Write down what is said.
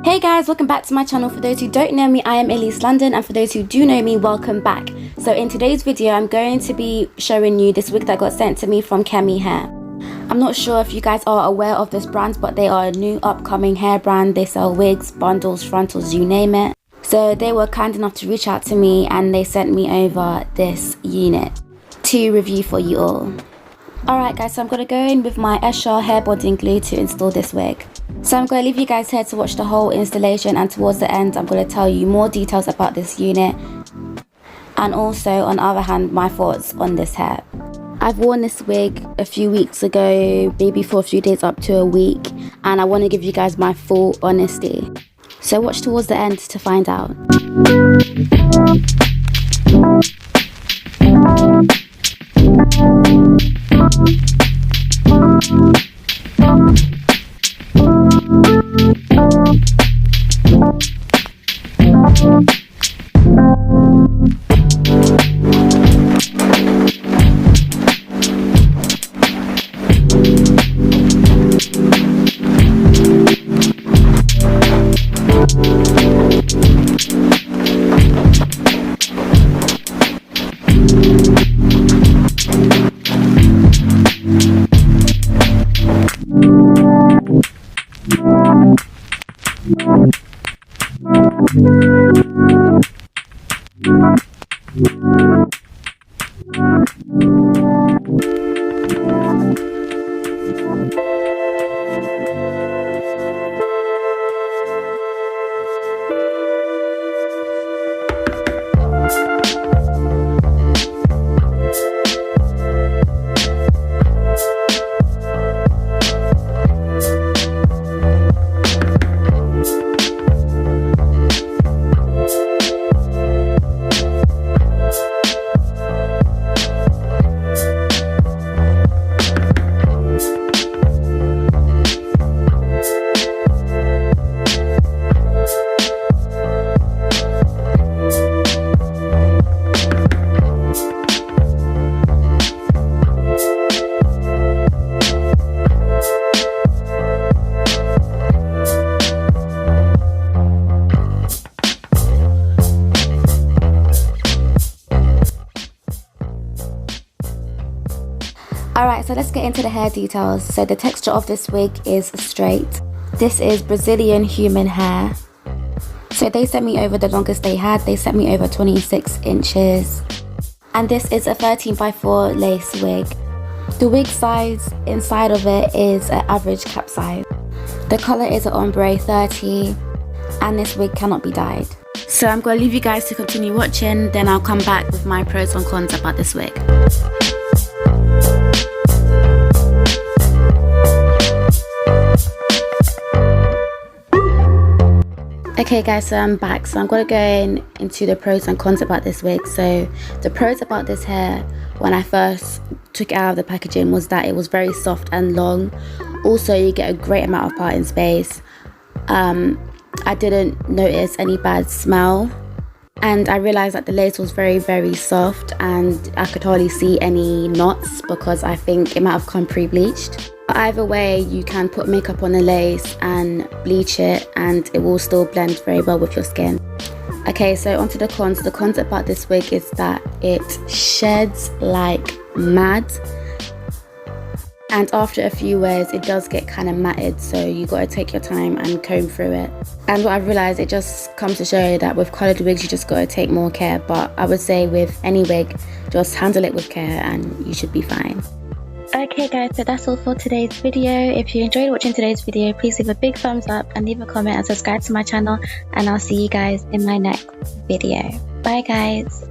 Hey guys, welcome back to my channel. For those who don't know me, I am Elleece London, and for those who do know me, welcome back. So in today's video, I'm going to be showing you this wig that got sent to me from Kemy Hair. I'm not sure if you guys are aware of this brand, but they are a new upcoming hair brand. They sell wigs, bundles, frontals, you name it. So they were kind enough to reach out to me and they sent me over this unit to review for you all. Alright guys, so I'm going to go in with my Escher hair bonding glue to install this wig. So I'm going to leave you guys here to watch the whole installation, and towards the end I'm going to tell you more details about this unit and also on the other hand my thoughts on this hair. I've worn this wig a few weeks ago, maybe for a few days up to a week, and I want to give you guys my full honesty. So watch towards the end to find out. Alright, so let's get into the hair details. So the texture of this wig is straight. This is Brazilian human hair. So they sent me over the longest they had. They sent me over 26 inches. And this is a 13x4 lace wig. The wig size inside of it is an average cap size. The color is an Ombre 30. And this wig cannot be dyed. So I'm going to leave you guys to continue watching. Then I'll come back with my pros and cons about this wig. Okay guys, so I'm back. So I'm going to go into the pros and cons about this wig. So the pros about this hair when I first took it out of the packaging was that it was very soft and long. Also, you get a great amount of parting space. I didn't notice any bad smell, and I realized that the lace was very soft, and I could hardly see any knots because I think it might have come pre-bleached. Either way, you can put makeup on the lace and bleach it and it will still blend very well with your skin. Okay, so onto the cons. The cons about this wig is that it sheds like mad, and after a few wears it does get kind of matted, so you got to take your time and comb through it. And what I've realized, it just comes to show you that with coloured wigs you just got to take more care, but I would say with any wig, just handle it with care and you should be fine. Okay guys, so that's all for today's video. If you enjoyed watching today's video, please leave a big thumbs up and leave a comment and subscribe to my channel, and I'll see you guys in my next video. Bye guys.